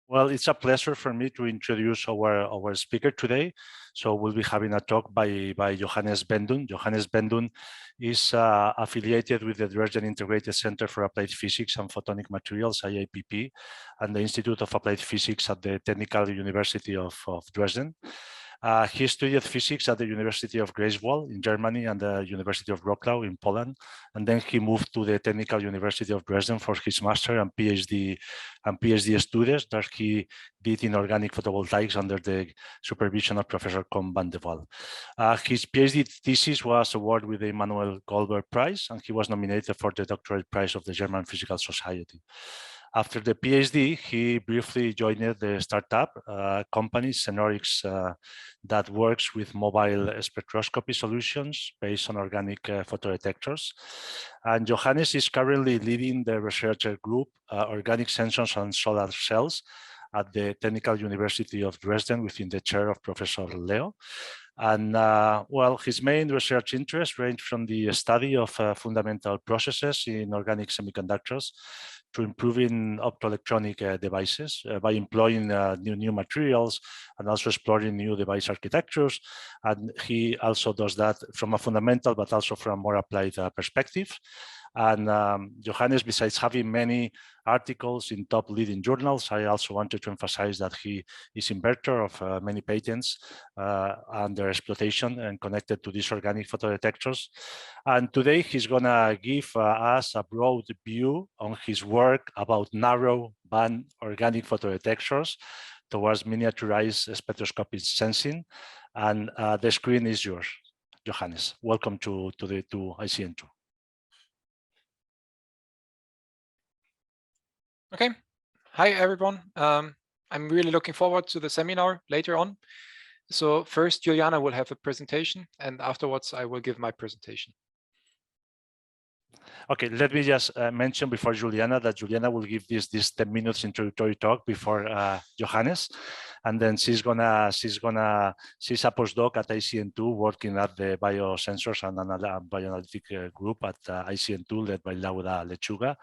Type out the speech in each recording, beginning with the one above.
Well, it's a pleasure for me to introduce our speaker today. So we'll be having a talk by Johannes Benduhn. Johannes Benduhn is affiliated with the Dresden Integrated Center for Applied Physics and Photonic Materials, IAPP, and the Institute of Applied Physics at the Technical University of Dresden. He studied physics at the University of Greifswald in Germany and the University of Wrocław in Poland. And then he moved to the Technical University of Dresden for his master and PhD studies that he did in organic photovoltaics under the supervision of Professor Kohn van de Waal. His PhD thesis was awarded with the Emanuel Goldberg Prize, and he was nominated for the Doctorate Prize of the German Physical Society. After the PhD, he briefly joined the startup company Senorix that works with mobile spectroscopy solutions based on organic photodetectors. And Johannes is currently leading the research group Organic Sensors and Solar Cells at the Technical University of Dresden within the chair of Professor Leo. And well, his main research interests range from the study of fundamental processes in organic semiconductors to improving optoelectronic devices by employing new materials and also exploring new device architectures. And he also does that from a fundamental, but also from a more applied perspective. And Johannes, besides having many articles in top leading journals, I also wanted to emphasize that he is inventor of many patents under exploitation and connected to these organic photodetectors. And today he's gonna give us a broad view on his work about narrow band organic photodetectors towards miniaturized spectroscopic sensing. And the screen is yours, Johannes. Welcome to ICN2. Okay. Hi, everyone. I'm really looking forward to the seminar later on. So first, Juliana will have a presentation, and afterwards, I will give my presentation. Okay, let me just mention before Juliana that Juliana will give this 10 minutes introductory talk before Johannes, and then she's a postdoc at ICN2 working at the Biosensors and Bioanalytical group at ICN2 led by Laura Lechuga,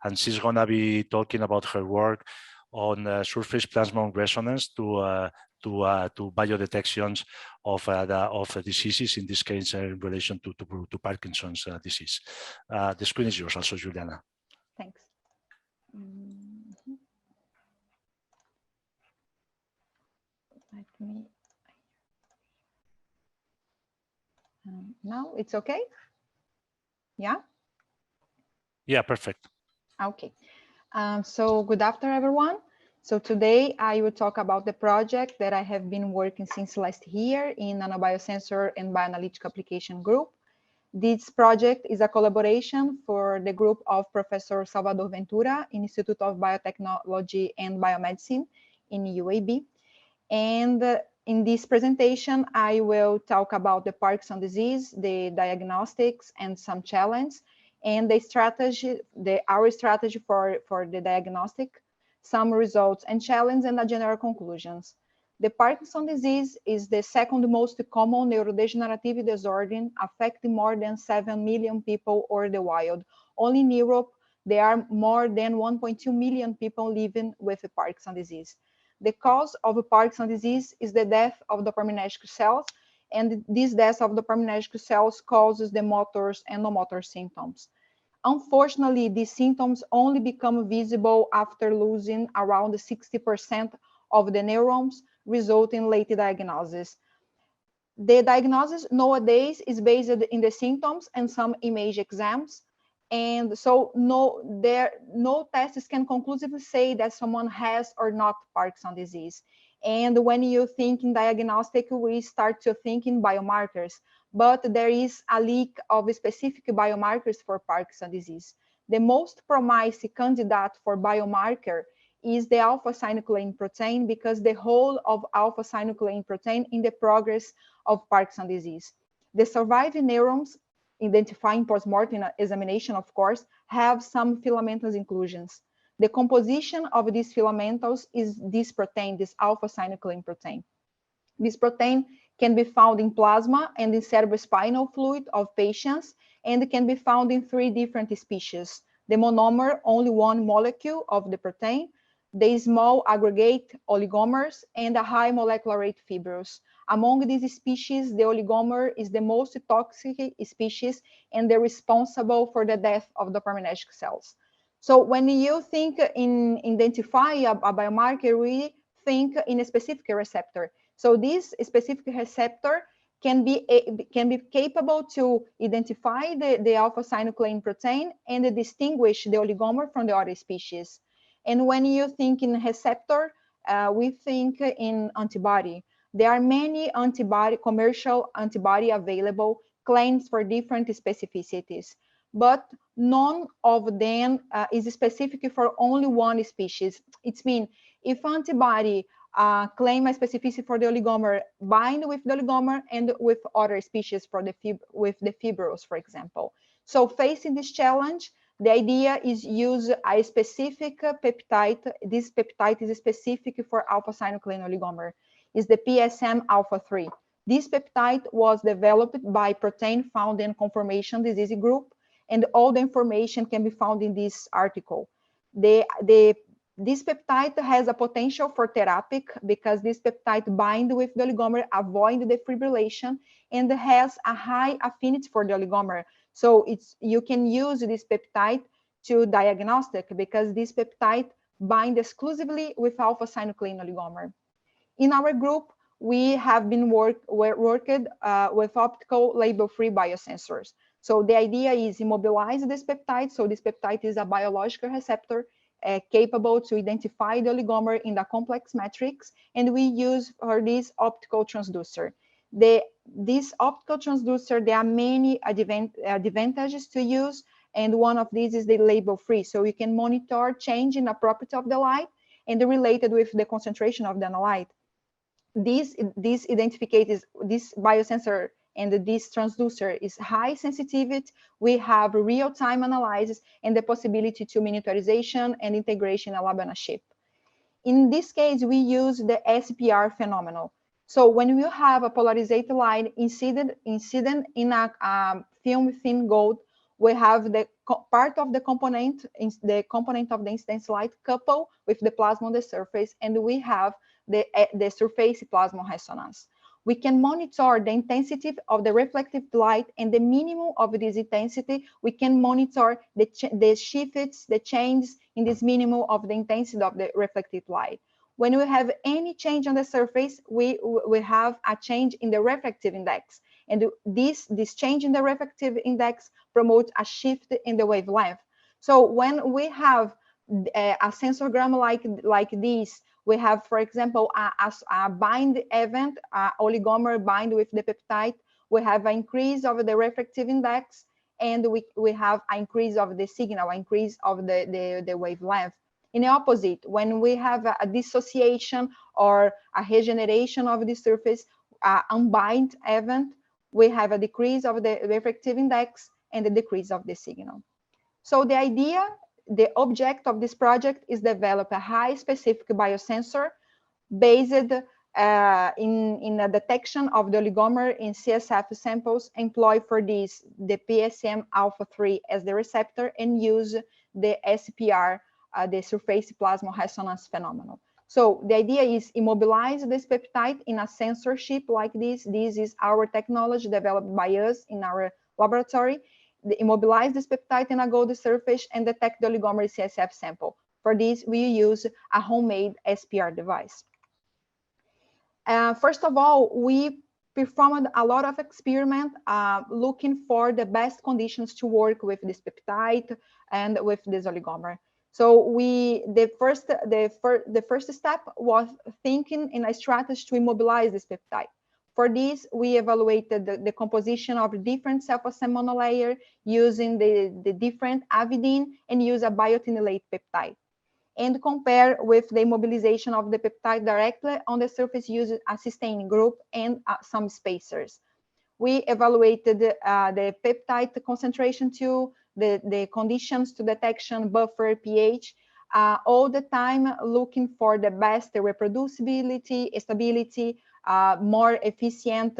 and she's gonna be talking about her work on surface plasmon resonance to biodetections of diseases, in this case in relation to Parkinson's disease. The screen is yours also, Juliana. Thanks. Let me. Now it's okay? Yeah? Yeah, perfect. Okay. So good afternoon, everyone. So today I will talk about the project that I have been working since last year in NanoBiosensor and Bioanalytical application group. This project is a collaboration for the group of Professor Salvador Ventura in Institute of Biotechnology and Biomedicine in UAB. And in this presentation, I will talk about the Parkinson disease, the diagnostics and some challenges, and the strategy, our strategy for the diagnostic, some results and challenges, and the general conclusions. The Parkinson disease is the second most common neurodegenerative disorder, affecting more than 7 million people worldwide. Only in Europe, there are more than 1.2 million people living with Parkinson disease. The cause of Parkinson disease is the death of dopaminergic cells, and this death of dopaminergic cells causes the motor and non-motor symptoms. Unfortunately, these symptoms only become visible after losing around 60% of the neurons, resulting in late diagnosis. The diagnosis nowadays is based in the symptoms and some image exams, and so no tests can conclusively say that someone has or not Parkinson disease. And when you think in diagnostic, we start to think in biomarkers, but there is a lack of specific biomarkers for Parkinson disease. The most promising candidate for biomarker is the alpha-synuclein protein, because the role of alpha-synuclein protein in the progress of Parkinson disease. The surviving neurons, identifying post-mortem examination, of course, have some filamentous inclusions. The composition of these filamentous is this protein, this alpha-synuclein protein. This protein can be found in plasma and in cerebrospinal fluid of patients, and it can be found in 3 different species. The monomer, only one molecule of the protein, the small aggregate oligomers, and the high molecular rate fibrils. Among these species, the oligomer is the most toxic species and they're responsible for the death of dopaminergic cells. So when you think in identify a biomarker, we think in a specific receptor. So this specific receptor can be capable to identify the alpha-synuclein protein and distinguish the oligomer from the other species. And when you think in receptor, we think in antibody. There are many commercial antibody available, claims for different specificities, but none of them is specific for only one species. It means if antibody claim a specificity for the oligomer, bind with the oligomer and with other species for with the fibrils, for example. So facing this challenge, the idea is use a specific peptide. This peptide is specific for alpha-synuclein oligomer. It's the PSM alpha 3. This peptide was developed by Protein Found and Conformation Disease Group, and all the information can be found in this article. This peptide has a potential for therapeutic because this peptide binds with the oligomer, avoid the fibrillation, and has a high affinity for the oligomer. So you can use this peptide to diagnostic because this peptide binds exclusively with alpha-synuclein oligomer. In our group, we have been worked with optical label-free biosensors. So the idea is immobilize this peptide. So this peptide is a biological receptor capable to identify the oligomer in the complex matrix, and we use for this optical transducer. This optical transducer, there are many advantages to use, and one of these is the label-free. So you can monitor change in the property of the light and related with the concentration of the light. This identifies this biosensor and this transducer is high sensitivity. We have real-time analysis and the possibility to miniaturization and integration in a lab on a chip. In this case, we use the SPR phenomenon. So when you have a polarized light incident in a film thin gold, we have the part of the component of the incidence light coupled with the plasma on the surface, and we have the surface plasma resonance. We can monitor the intensity of the reflective light, and the minimum of this intensity, we can monitor the shifts, the changes in this minimum of the intensity of the reflective light. When we have any change on the surface, we have a change in the refractive index. And this change in the refractive index promotes a shift in the wavelength. So when we have a sensorgram like this, we have, for example, a bind event, oligomer bind with the peptide. We have an increase of the refractive index, and we have an increase of the signal, increase of the wavelength. In the opposite, when we have a dissociation or a regeneration of the surface, unbind event, we have a decrease of the refractive index and the decrease of the signal. So the object of this project is develop a high specific biosensor based in the detection of the oligomer in CSF samples, employ for this the PSM alpha 3 as the receptor, and use the SPR, the surface plasma resonance phenomenon. So the idea is immobilize this peptide in a sensor chip like this. This is our technology developed by us in our laboratory. Immobilize this peptide in a gold surface and detect the oligomer CSF sample. For this, we use a homemade SPR device. First of all, we performed a lot of experiment looking for the best conditions to work with this peptide and with this oligomer. So the first step was thinking in a strategy to immobilize this peptide. For this, we evaluated the composition of different self-assembly monolayer using the different avidine and use a biotinylate peptide, and compare with the immobilization of the peptide directly on the surface using a cysteine group and some spacers. We evaluated the peptide concentration to the conditions to detection, buffer, pH, all the time looking for the best reproducibility, stability, more efficient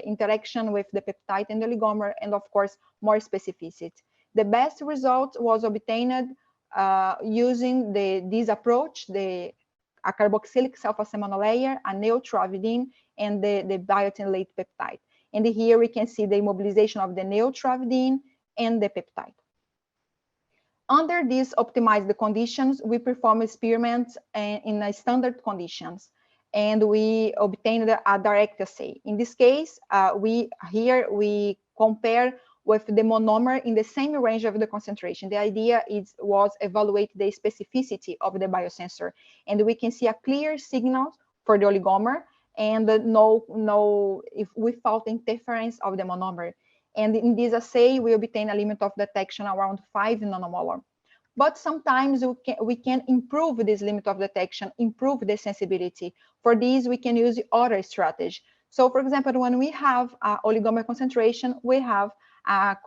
interaction with the peptide and the oligomer, and of course, more specificity. The best result was obtained using this approach, a carboxylic sulfose monolayer, a neutral and the biotin late peptide. And here we can see the immobilization of the neutral and the peptide. Under these optimized conditions, we perform experiments in standard conditions, and we obtained a direct assay. In this case, we compare with the monomer in the same range of the concentration. The idea was evaluate the specificity of the biosensor, and we can see a clear signal for the oligomer and without interference of the monomer. And in this assay, we obtain a limit of detection around 5 nanomolar. But sometimes we can improve this limit of detection, improve the sensibility. For this, we can use other strategy. So, for example, when we have oligomer concentration, we have a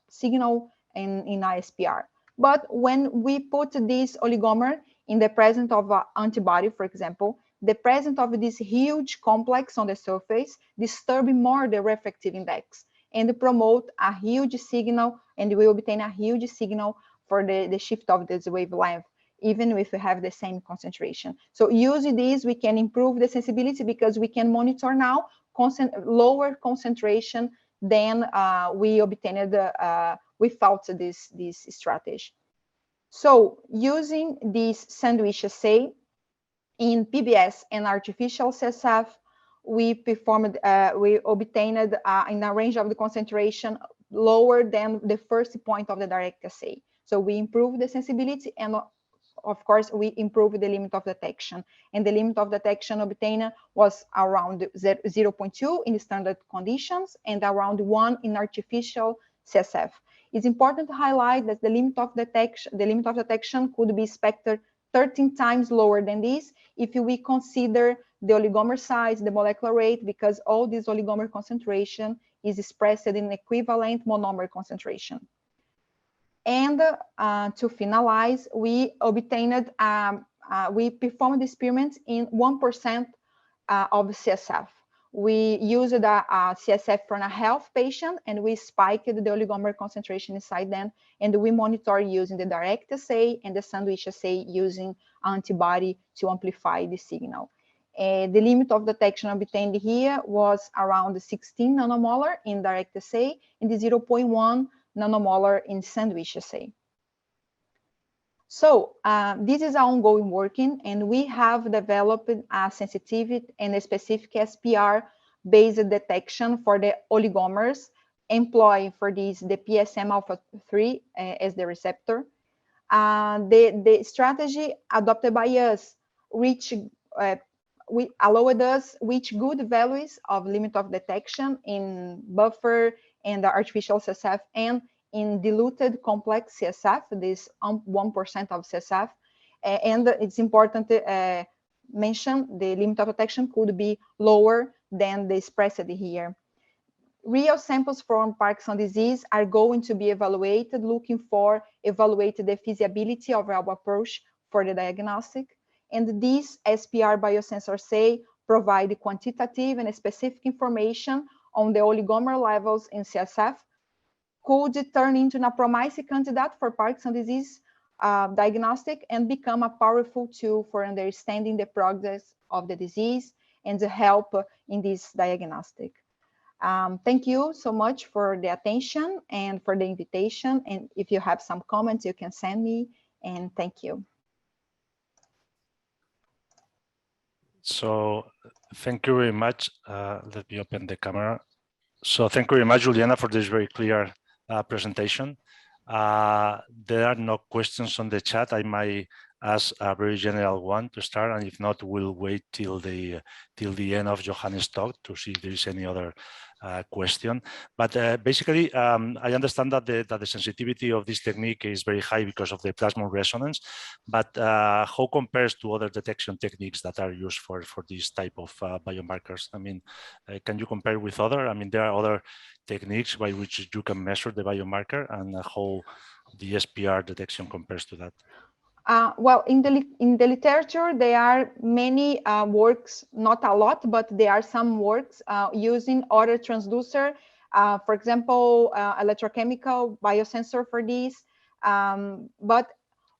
signal in ISPR. But when we put this oligomer in the presence of an antibody, for example, the presence of this huge complex on the surface disturb more the refractive index and promote a huge signal, and we obtain a huge signal for the shift of this wavelength, even if we have the same concentration. So using this, we can improve the sensibility because we can monitor now lower concentration than we obtained without this strategy. So using this sandwich assay in PBS and artificial CSF, we obtained in a range of the concentration lower than the first point of the direct assay. So we improve the sensibility, and of course we improve the limit of detection. And the limit of detection obtained was around 0.2 in standard conditions and around 1 in artificial CSF. It's important to highlight that the limit of detection could be expected 13 times lower than this if we consider the oligomer size, the molecular weight, because all this oligomer concentration is expressed in equivalent monomer concentration. And to finalize, we obtained, we performed experiments in 1% of CSF. We used a CSF from a health patient, and we spiked the oligomer concentration inside them, and we monitor using the direct assay and the sandwich assay using antibody to amplify the signal. The limit of detection obtained here was around 16 nanomolar in direct assay and 0.1 nanomolar in sandwich assay. So this is our ongoing working, and we have developed a sensitivity and a specific SPR-based detection for the oligomers, employing for this the PSM alpha 3 as the receptor. The strategy adopted by us allowed us reach good values of limit of detection in buffer and the artificial CSF and in diluted complex CSF, this 1% of CSF. And it's important to mention the limit of detection could be lower than the expressed here. Real samples from Parkinson's disease are going to be evaluated, evaluate the feasibility of our approach for the diagnostic. And these SPR biosensor assay provide quantitative and specific information on the oligomer levels in CSF, could turn into a promising candidate for Parkinson's disease diagnostic and become a powerful tool for understanding the progress of the disease and to help in this diagnostic. Thank you so much for the attention and for the invitation. And if you have some comments, you can send me, and thank you. So thank you very much. Let me open the camera. So thank you very much, Juliana, for this very clear presentation. There are no questions on the chat. I might ask a very general one to start, and if not, we'll wait till the end of Johannes' talk to see if there is any other question. But basically, I understand that the sensitivity of this technique is very high because of the plasmon resonance. But how compares to other detection techniques that are used for this type of biomarkers? I mean, can you compare with other? I mean, there are other techniques by which you can measure the biomarker, and how the SPR detection compares to that. Well, in the literature, there are many works, not a lot, but there are some works using other transducer. For example, electrochemical biosensor for this. But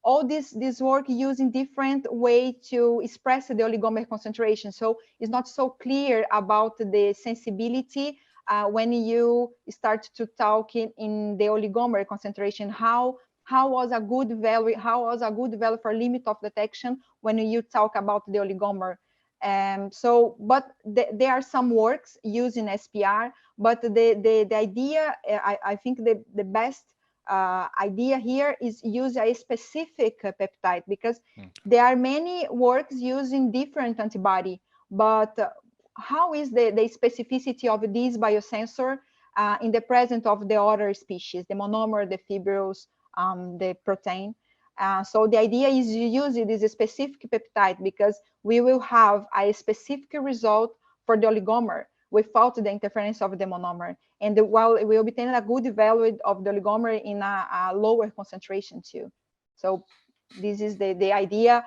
all this work using different way to express the oligomer concentration. So it's not so clear about the sensibility when you start to talk in the oligomer concentration. How was a good value? How was a good value for limit of detection when you talk about the oligomer? But there are some works using SPR, but the idea, I think the best idea here is use a specific peptide, because there are many works using different antibody, but how is the specificity of this biosensor in the presence of the other species, the monomer, the fibrils, the protein? So the idea is to use this specific peptide, because we will have a specific result for the oligomer without the interference of the monomer. And while we will obtain a good value of the oligomer in a lower concentration too. So this is the idea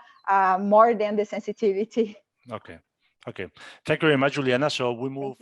more than the sensitivity. Okay. Okay. Thank you very much, Juliana. So we move